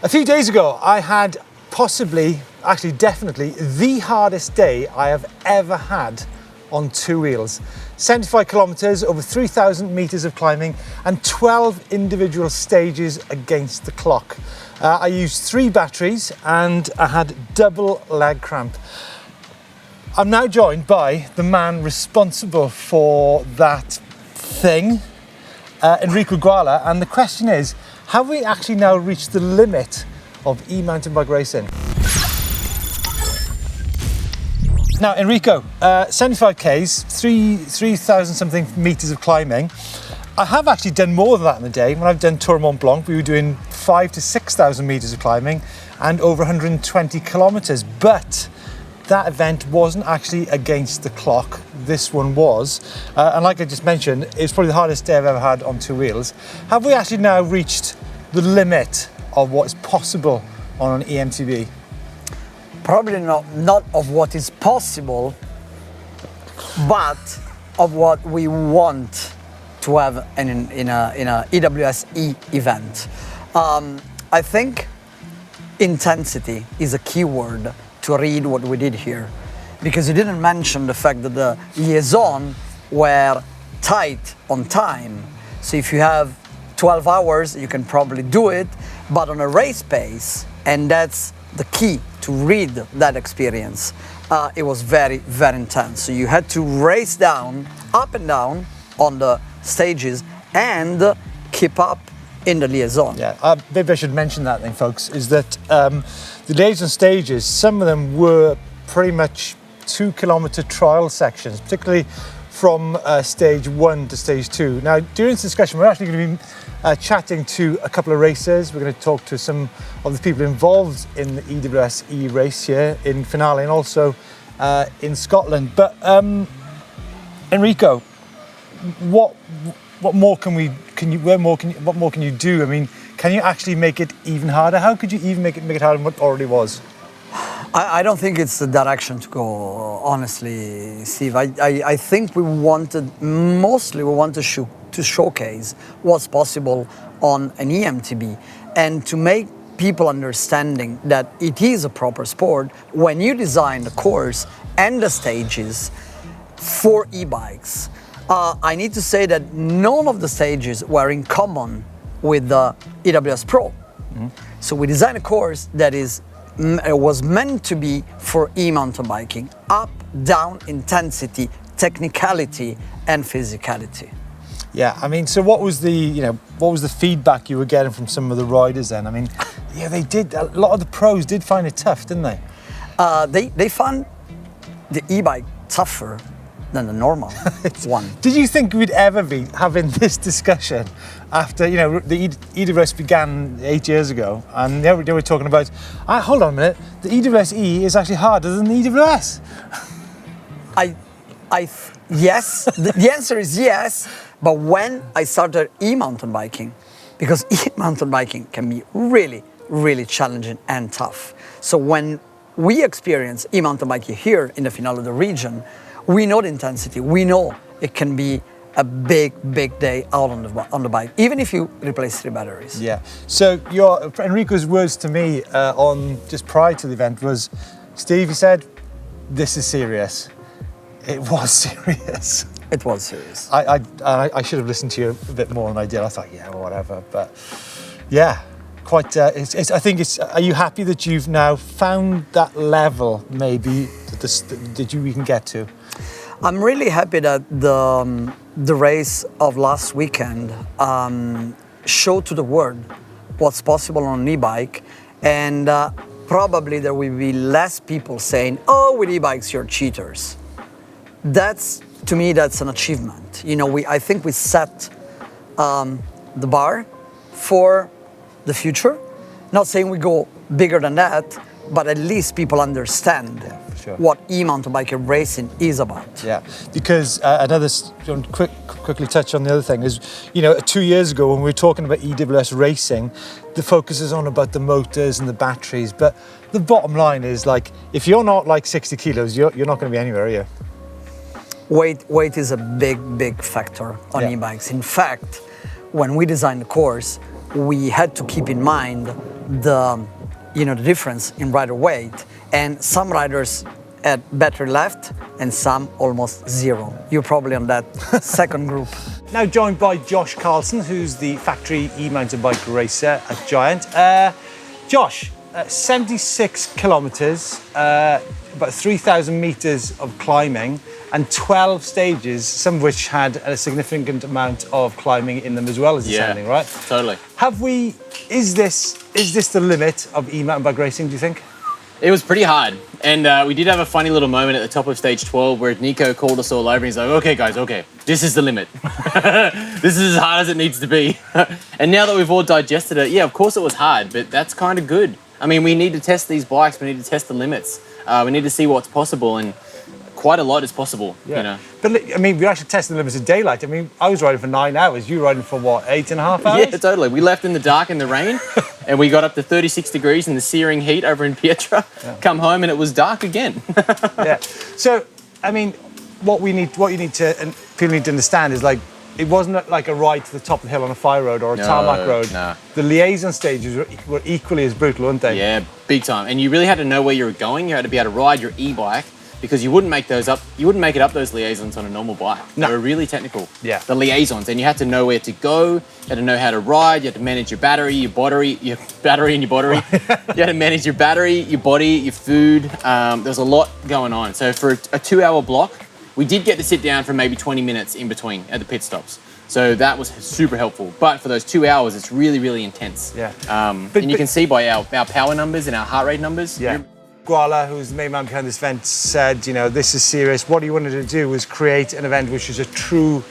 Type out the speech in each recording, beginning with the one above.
A few days ago, I had possibly, actually definitely, the hardest day I have ever had on two wheels. 75 kilometers, over 3,000 meters of climbing, and 12 individual stages against the clock. I used 3 batteries and I had double leg cramp. I'm now joined by the man responsible for that thing, Enrico Guala, and the question is, have we actually now reached the limit of e-mountain bike racing? Now, Enrico, 75 Ks, 3,000 something meters of climbing. I have actually done more than that in the day. When I've done Tour Mont Blanc, we were doing 5,000 to 6,000 meters of climbing and over 120 kilometers. But that event wasn't actually against the clock. This one was. And like I just mentioned, it's probably the hardest day I've ever had on two wheels. Have we actually now reached the limit of what's possible on an eMTB? Probably not of what is possible, but of what we want to have in a ews-e event. I think intensity is a key word to read what we did here, because you didn't mention the fact that the liaison were tight on time. So if you have 12 hours, you can probably do it, but on a race pace, and that's the key to read that experience, it was very, very intense. So you had to race down, up and down on the stages and keep up in the liaison. Yeah, maybe I should mention that then, folks, is that the liaison stages, some of them were pretty much 2 kilometer trial sections, particularly from stage 1 to stage 2. Now, during this discussion, we're actually going to be chatting to a couple of racers. We're going to talk to some of the people involved in the ews-e race here in Finale and also in Scotland. But Enrico, what more can you do? I mean, can you actually make it even harder? How could you even make it harder than what already was? I don't think it's the direction to go, honestly, Steve. I think we want to showcase what's possible on an eMTB and to make people understanding that it is a proper sport when you design the course and the stages for e-bikes. I need to say that none of the stages were in common with the EWS Pro. Mm-hmm. So we designed a course that was meant to be for e-mountain biking, up, down, intensity, technicality, and physicality. Yeah, I mean, so what was the feedback you were getting from some of the riders then? I mean, yeah, a lot of the pros did find it tough, didn't they? They found the e-bike tougher than the normal one. Did you think we'd ever be having this discussion after, the ews began 8 years ago, and they were talking about, hold on a minute, the ews-e is actually harder than the EWS? Yes, the answer is yes, but when I started e-mountain biking, because e-mountain biking can be really, really challenging and tough. So when we experience e-mountain biking here in the Finale of the region, we know the intensity, we know it can be a big, big day out on the bike, even if you replace 3 batteries. Yeah, so Enrico's words to me on just prior to the event was, Steve, he said, this is serious. It was serious. It was serious. I should have listened to you a bit more than I did. I thought, yeah, well, whatever. But yeah, quite. I think it's. Are you happy that you've now found that level, maybe that we can get to? I'm really happy that the race of last weekend showed to the world what's possible on an e-bike, and probably there will be less people saying, "Oh, with e-bikes, you're cheaters." To me, that's an achievement. I think we set the bar for the future. Not saying we go bigger than that, but at least people understand what e-mountain bike racing is about. Yeah, because quickly touch on the other thing is, 2 years ago when we were talking about EWS racing, the focus is on about the motors and the batteries, but the bottom line is, like, if you're not like 60 kilos, you're not going to be anywhere, are you? Weight is a big factor on e-bikes. In fact, when we designed the course, we had to keep in mind the difference in rider weight, and some riders had better left and some almost zero. You're probably on that second group. Now joined by Josh Carlson, who's the factory e-mountain bike racer at Giant. Josh, 76 kilometers, about 3,000 meters of climbing, and 12 stages, some of which had a significant amount of climbing in them as well as descending, right? Totally. Is this the limit of e-mountain bike racing, do you think? It was pretty hard. And we did have a funny little moment at the top of stage 12 where Nico called us all over and he's like, okay guys, okay, this is the limit. This is as hard as it needs to be. And now that we've all digested it, yeah, of course it was hard, but that's kind of good. I mean, we need to test these bikes, we need to test the limits. We need to see what's possible, and quite a lot is possible, you know. But I mean, we actually tested the limits of daylight. I mean, I was riding for 9 hours. You were riding for what, 8.5 hours? Yeah, totally. We left in the dark in the rain, and we got up to 36 degrees in the searing heat over in Pietra. Yeah. Come home and it was dark again. Yeah. So, I mean, what you need to, and people need to understand is, like, it wasn't like a ride to the top of the hill on a fire road or a tarmac road. No. The liaison stages were equally as brutal, weren't they? Yeah, big time. And you really had to know where you were going. You had to be able to ride your e-bike, because you wouldn't make those up. You wouldn't make it up those liaisons on a normal bike. No. They were really technical. Yeah. The liaisons, and you had to know where to go. You had to know how to ride. You had to manage your battery, your battery, and your body. You had to manage your battery, your body, your food. There was a lot going on. So for a 2-hour block, we did get to sit down for maybe 20 minutes in between at the pit stops. So that was super helpful. But for those 2 hours, it's really, really intense. Yeah. And you can see by our power numbers and our heart rate numbers. Yeah. Guala, who's the main man behind this event, said, you know, this is serious. What he wanted to do was create an event which was a true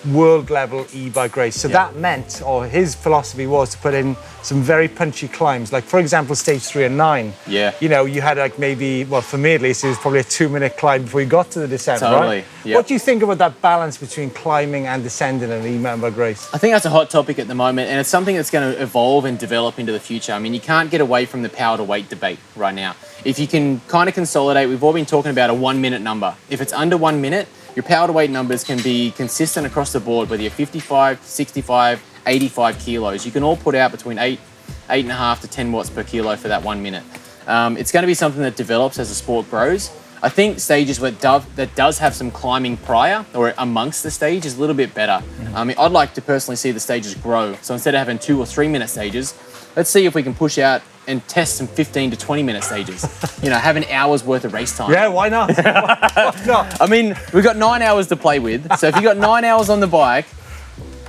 world-level e-bike race. So that meant, or his philosophy was, to put in some very punchy climbs. Like, for example, stage 3 and 9. Yeah. You know, you had like maybe, well, for me at least, it was probably a 2-minute climb before you got to the descent, right? Yep. What do you think about that balance between climbing and descending in an e-mountain bike race? I think that's a hot topic at the moment, and it's something that's going to evolve and develop into the future. I mean, you can't get away from the power to weight debate right now. If you can kind of consolidate, we've all been talking about a 1-minute number. If it's under 1 minute, your power to weight numbers can be consistent across the board, whether you're 55, 65, 85 kilos. You can all put out between 8.5 to 10 watts per kilo for that 1 minute. It's going to be something that develops as the sport grows. I think stages that does have some climbing prior or amongst the stage is a little bit better. I mean, I'd like to personally see the stages grow. So instead of having 2 or 3 minute stages, let's see if we can push out and test some 15 to 20 minute stages. You know, have an hour's worth of race time. Yeah, why not? Why not? I mean, we've got 9 hours to play with. So if you've got 9 hours on the bike,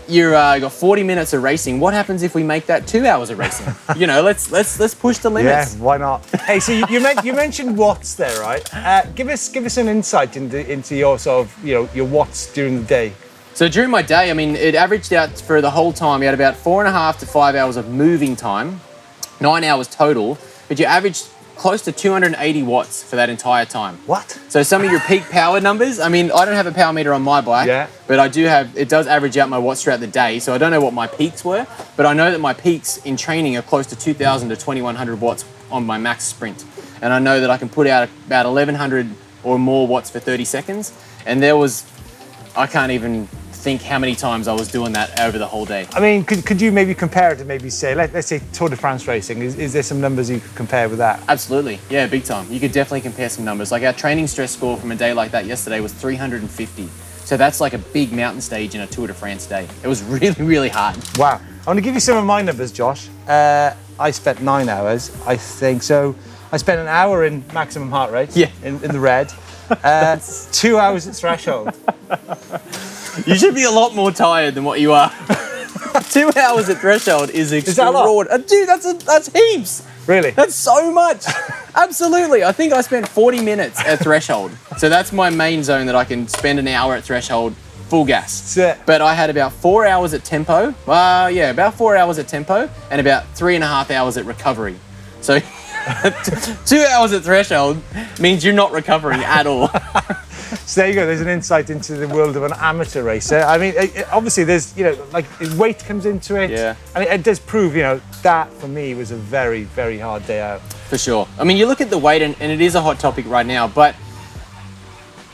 you've got 40 minutes of racing. What happens if we make that 2 hours of racing? You know, let's push the limits. Yeah, why not? Hey, so you mentioned watts there, right? Give us an insight into your sort of, you know, your watts during the day. So during my day, I mean, it averaged out for the whole time. You had about 4.5 to 5 hours of moving time, 9 hours total, but you averaged close to 280 watts for that entire time. What? So some of your peak power numbers, I mean, I don't have a power meter on my bike, but I do have, it does average out my watts throughout the day. So I don't know what my peaks were, but I know that my peaks in training are close to 2,000 to 2,100 watts on my max sprint. And I know that I can put out about 1,100 or more watts for 30 seconds. And there was, I can't even think how many times I was doing that over the whole day. I mean, could you maybe compare it to maybe say, let's say Tour de France racing? Is there some numbers you could compare with that? Absolutely, yeah, big time. You could definitely compare some numbers. Like our training stress score from a day like that yesterday was 350. So that's like a big mountain stage in a Tour de France day. It was really, really hard. Wow. I want to give you some of my numbers, Josh. I spent 9 hours, I think. So I spent an hour in maximum heart rate, in the red. 2 hours at threshold. You should be a lot more tired than what you are. 2 hours at threshold is extraordinary. Dude, that's heaps. Really? That's so much. Absolutely. I think I spent 40 minutes at threshold. So that's my main zone that I can spend an hour at threshold full gas. But I had about 4 hours at tempo. About 4 hours at tempo and about 3.5 hours at recovery. So 2 hours at threshold means you're not recovering at all. So there you go, there's an insight into the world of an amateur racer. I mean, obviously there's, you know, like weight comes into it. Yeah. And it does prove, you know, that for me was a very, very hard day out. For sure. I mean, you look at the weight and it is a hot topic right now, but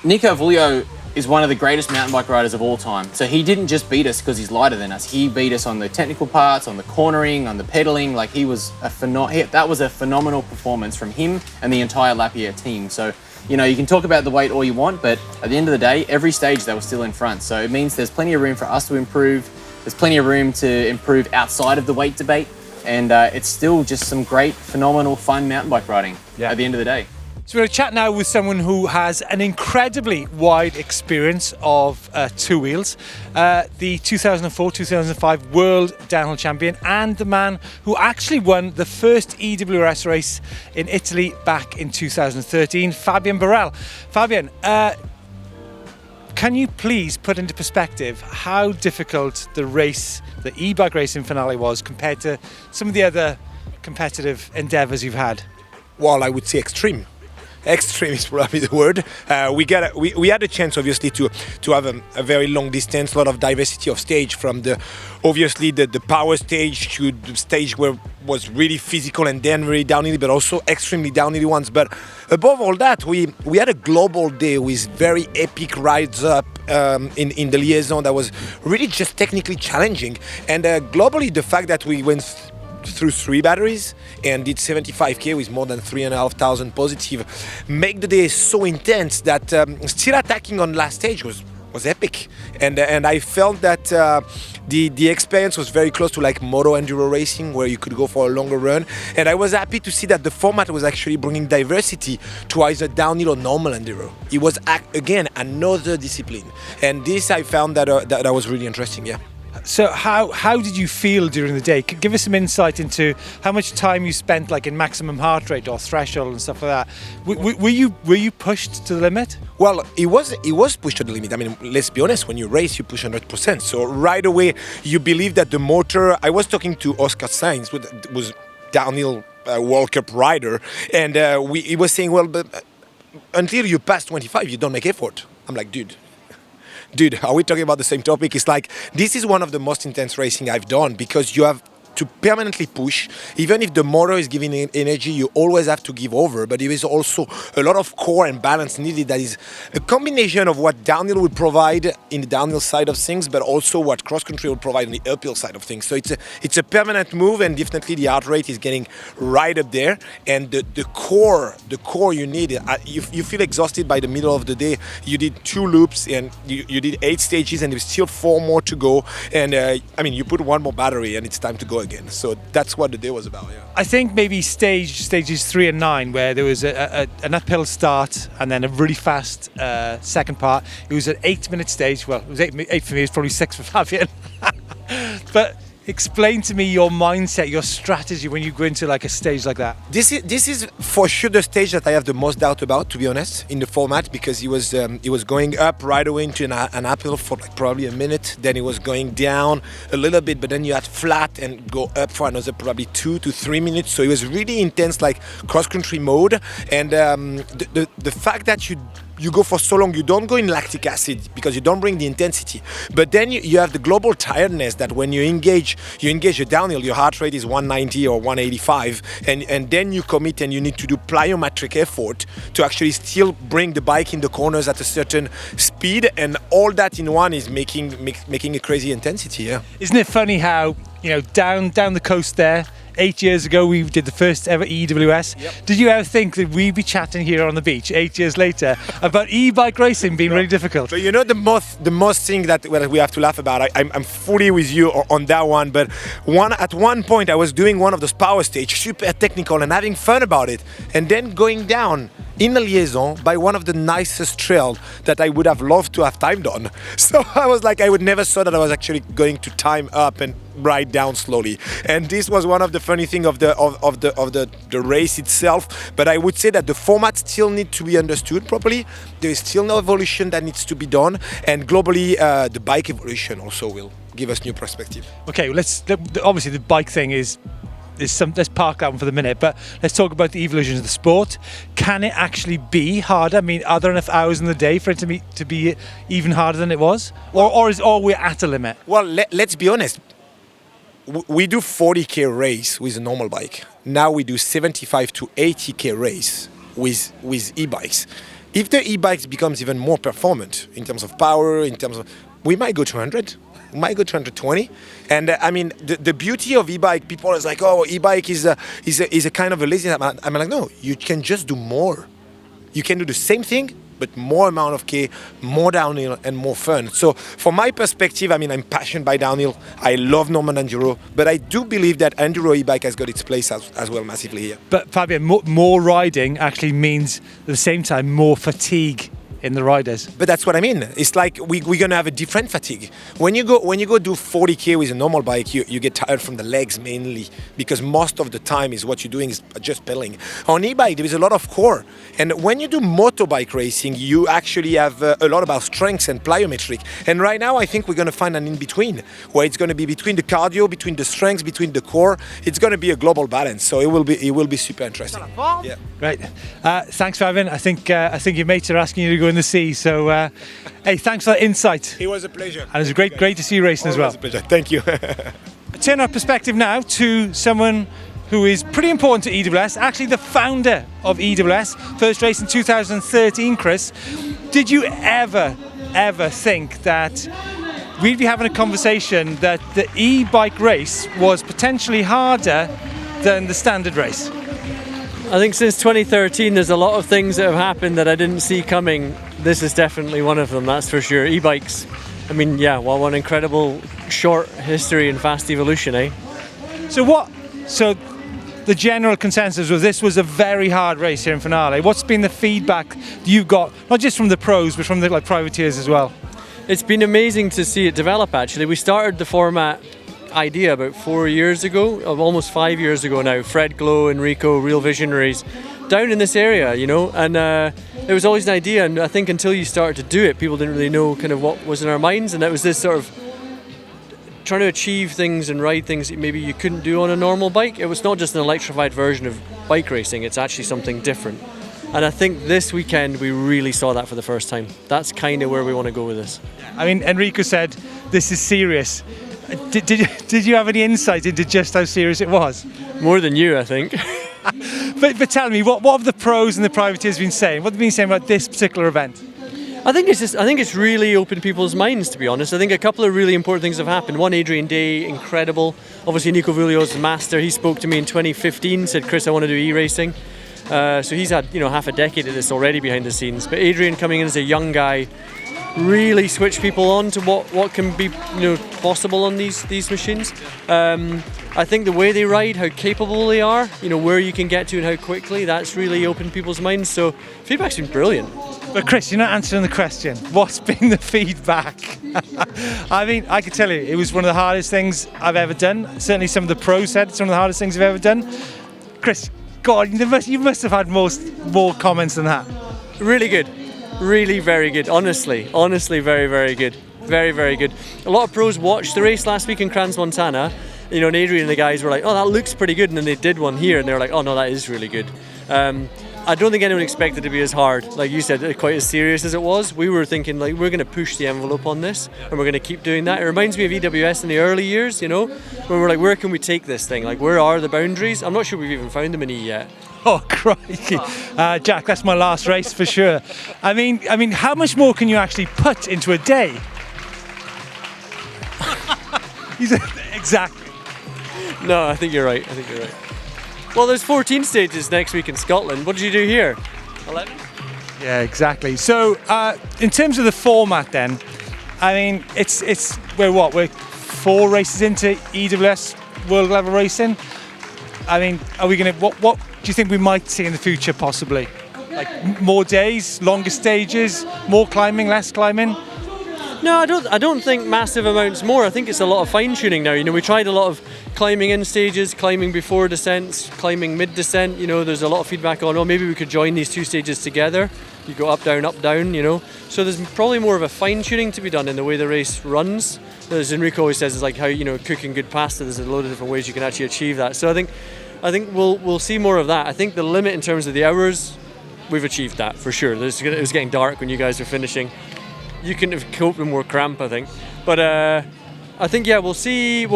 Nico Vulio is one of the greatest mountain bike riders of all time. So he didn't just beat us because he's lighter than us. He beat us on the technical parts, on the cornering, on the pedaling. Like that was a phenomenal performance from him and the entire Lapierre team. So, you know, you can talk about the weight all you want, but at the end of the day, every stage they were still in front. So it means there's plenty of room for us to improve. There's plenty of room to improve outside of the weight debate. And it's still just some great, phenomenal, fun mountain bike riding at the end of the day. So we're going to chat now with someone who has an incredibly wide experience of two wheels. The 2004-2005 World Downhill Champion and the man who actually won the first EWS race in Italy back in 2013, Fabian Burrell. Fabian, can you please put into perspective how difficult the race, the e-bike racing finale was compared to some of the other competitive endeavours you've had? Well, I would say extreme. Extreme is probably the word. We had a chance, obviously, to have a very long distance, a lot of diversity of stage, from the power stage to the stage where was really physical and then really downhill, but also extremely downhill ones. But above all that, we had a global day with very epic rides up in the liaison that was really just technically challenging. And globally, the fact that we went through 3 batteries and did 75k with more than 3,500 positive make the day so intense that still attacking on last stage was epic, and I felt that the experience was very close to like moto enduro racing, where you could go for a longer run. And I was happy to see that the format was actually bringing diversity to either downhill or normal enduro. It was again another discipline, and this I found that was really interesting. Yeah. So how did you feel during the day? Give us some insight into how much time you spent like in maximum heart rate or threshold and stuff like that. Were you pushed to the limit? Well, it was pushed to the limit. I mean, let's be honest, when you race, you push 100%. So right away, you believe that the motor... I was talking to Oscar Sainz, who was downhill World Cup rider, and he was saying, well, but until you pass 25, you don't make effort. I'm like, dude, are we talking about the same topic? It's like, this is one of the most intense racing I've done, because you have to permanently push. Even if the motor is giving energy, you always have to give over, but there is also a lot of core and balance needed. That is a combination of what downhill would provide in the downhill side of things, but also what cross country will provide on the uphill side of things. So it's a permanent move, and definitely the heart rate is getting right up there. And the core you need, you feel exhausted by the middle of the day. You did 2 loops and you did 8 stages, and there's still 4 more to go. And I mean, you put 1 more battery and it's time to go again. So that's what the day was about. Yeah. I think maybe stages 3 and 9, where there was an uphill start and then a really fast second part. It was an 8-minute stage. Well, it was 8 for me. It was probably 6 for Fabian. But explain to me your mindset, your strategy when you go into like a stage like that. This is for sure the stage that I have the most doubt about, to be honest, in the format, because he was going up right away into an uphill for like probably a minute. Then it was going down a little bit, but then you had flat and go up for another probably 2 to 3 minutes. So it was really intense, like cross-country mode. And the fact that you go for so long, you don't go in lactic acid because you don't bring the intensity. But then you have the global tiredness that when you engage your downhill, your heart rate is 190 or 185, and then you commit and you need to do plyometric effort to actually still bring the bike in the corners at a certain speed, and all that in one is making a crazy intensity. Yeah. Isn't it funny how, you know, down the coast there, 8 years ago we did the first ever EWS. Yep. Did you ever think that we'd be chatting here on the beach 8 years later about e-bike racing being really difficult? So you know the most thing that we have to laugh about. I'm fully with you on that one. But at one point I was doing one of those power stage, super technical, and having fun about it, and then going down in a liaison by one of the nicest trails that I would have loved to have timed on. So I was like, I would never thought that I was actually going to time up and ride down slowly. And this was one of the funny thing of the race itself. But I would say that the format still needs to be understood properly. There is still no evolution that needs to be done, and globally the bike evolution also will give us new perspective. Okay, obviously the bike thing is let's park that one for the minute, but let's talk about the evolution of the sport. Can it actually be harder? I mean, are there enough hours in the day for it to be even harder than it was, or we're at a limit? Well, let's be honest. We do 40k race with a normal bike. Now we do 75 to 80k race with e-bikes. If the e-bikes becomes even more performant in terms of power, we might go to 100. We might go to 120. And I mean, the beauty of e-bike, people are like, oh, e-bike is a kind of a lazy. I'm like, no, you can just do more. You can do the same thing, but more amount of K, more downhill and more fun. So from my perspective, I mean, I'm passionate by downhill. I love Norman Enduro, but I do believe that Enduro e-bike has got its place as well massively here. But Fabian, more riding actually means at the same time more fatigue in the riders. But that's what I mean. It's like we're gonna have a different fatigue. When you go do 40K with a normal bike, you get tired from the legs mainly, because most of the time is what you're doing is just pedaling. On e-bike, there is a lot of core. And when you do motorbike racing, you actually have a lot about strengths and plyometric. And right now, I think we're gonna find an in-between, where it's gonna be between the cardio, between the strengths, between the core. It's gonna be a global balance. So it will be super interesting. Yeah. Right. Thanks, Fabian. I think your mates are asking you to go in the sea. So, hey, thanks for that insight. It was a pleasure. And it was great to see you racing as well. It was a pleasure. Thank you. Turn our perspective now to someone who is pretty important to EWS, actually the founder of EWS, first race in 2013, Chris. Did you ever think that we'd be having a conversation that the e-bike race was potentially harder than the standard race? I think since 2013 there's a lot of things that have happened that I didn't see coming. This is definitely one of them, that's for sure. E-bikes, I mean, yeah, well, one incredible short history and fast evolution, eh? So the general consensus was this was a very hard race here in Finale. What's been the feedback you got, not just from the pros, but from the privateers as well? It's been amazing to see it develop, actually. We started the format idea about 4 years ago, almost 5 years ago now. Fred Glow, Enrico, real visionaries down in this area, you know, and it was always an idea, and I think until you started to do it, people didn't really know kind of what was in our minds, and that was this sort of trying to achieve things and ride things that maybe you couldn't do on a normal bike. It was not just an electrified version of bike racing, it's actually something different. And I think this weekend we really saw that for the first time. That's kind of where we want to go with this. I mean, Enrico said this is serious. Did you have any insight into just how serious it was? More than you, I think. but tell me, what have the pros and the privateers been saying? What have they been saying about this particular event? I think it's really opened people's minds, to be honest. I think a couple of really important things have happened. One, Adrian Day, incredible. Obviously, Nico Vuglio's the master. He spoke to me in 2015, said, Chris, I want to do e-racing. So he's had, you know, half a decade of this already behind the scenes. But Adrian coming in as a young guy really switched people on to what can be, you know, possible on these machines. I think the way they ride, how capable they are, you know, where you can get to and how quickly, that's really opened people's minds. So feedback's been brilliant. But Chris, you're not answering the question. What's been the feedback? I mean, I can tell you, it was one of the hardest things I've ever done. Certainly some of the pros said it's one of the hardest things I've ever done. Chris, God, you must have had more comments than that. Really good. Really very good. Honestly, very, very good. Very, very good. A lot of pros watched the race last week in Crans Montana. You know, and Adrian and the guys were like, oh, that looks pretty good. And then they did one here and they were like, oh, no, that is really good. I don't think anyone expected it to be as hard. Like you said, quite as serious as it was. We were thinking, like, we're going to push the envelope on this and we're going to keep doing that. It reminds me of EWS in the early years, you know, when we're like, where can we take this thing? Like, where are the boundaries? I'm not sure we've even found them in E yet. Oh, crikey. Jack, that's my last race for sure. I mean, how much more can you actually put into a day? Exactly. No, I think you're right. Well, there's 14 stages next week in Scotland. What did you do here? 11? Yeah, exactly. So, in terms of the format then, I mean, we're 4 races into EWS world level racing. I mean, are we going to, what do you think we might see in the future possibly? Like more days, longer stages, more climbing, less climbing? No, I don't think massive amounts more. I think it's a lot of fine tuning now. You know, we tried a lot of climbing in stages, climbing before descents, climbing mid descent. You know, there's a lot of feedback on, oh, maybe we could join these 2 stages together. You go up, down, you know. So there's probably more of a fine tuning to be done in the way the race runs. As Enrico always says, it's like how, you know, cooking good pasta, there's a load of different ways you can actually achieve that. So I think we'll see more of that. I think the limit in terms of the hours, we've achieved that for sure. It was getting dark when you guys were finishing. You couldn't have coped with more cramp, I think. But I think, yeah, we'll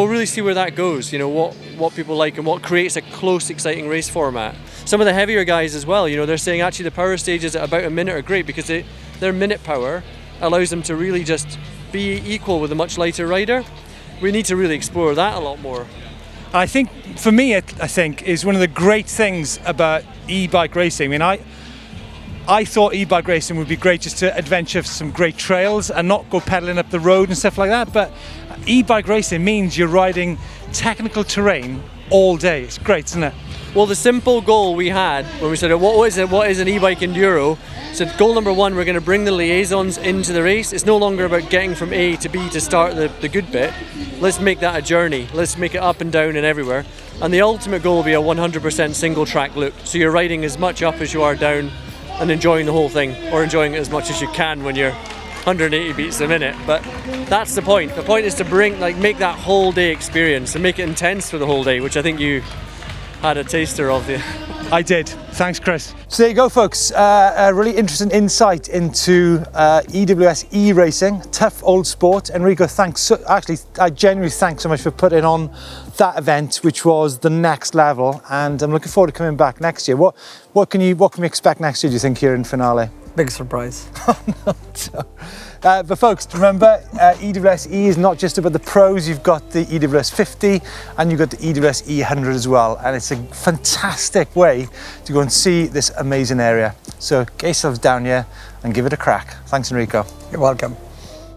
really see where that goes, you know, what people like and what creates a close, exciting race format. Some of the heavier guys as well, you know, they're saying actually the power stages at about a minute are great because their minute power allows them to really just be equal with a much lighter rider. We need to really explore that a lot more. I think, for me, I think, is one of the great things about e-bike racing. I mean, I thought e-bike racing would be great just to adventure some great trails and not go pedaling up the road and stuff like that, but e-bike racing means you're riding technical terrain all day. It's great, isn't it? Well, the simple goal we had when we said, what is an e-bike enduro? So goal number one, we're going to bring the liaisons into the race. It's no longer about getting from A to B to start the good bit. Let's make that a journey. Let's make it up and down and everywhere. And the ultimate goal will be a 100% single track loop. So you're riding as much up as you are down and enjoying the whole thing, or enjoying it as much as you can when you're 180 beats a minute. But that's the point. The point is to make that whole day experience and make it intense for the whole day, which I think you had a taster of. I did. Thanks, Chris. So there you go, folks. A really interesting insight into EWS racing, tough old sport. Enrico, thanks. I genuinely thanks so much for putting on that event, which was the next level. And I'm looking forward to coming back next year. What can we expect next year, do you think, here in Finale? Big surprise. But folks, remember, EWS-e is not just about the pros. You've got the EWS 50 and you've got the EWS E100 as well. And it's a fantastic way to go and see this amazing area. So get yourselves down here and give it a crack. Thanks, Enrico. You're welcome.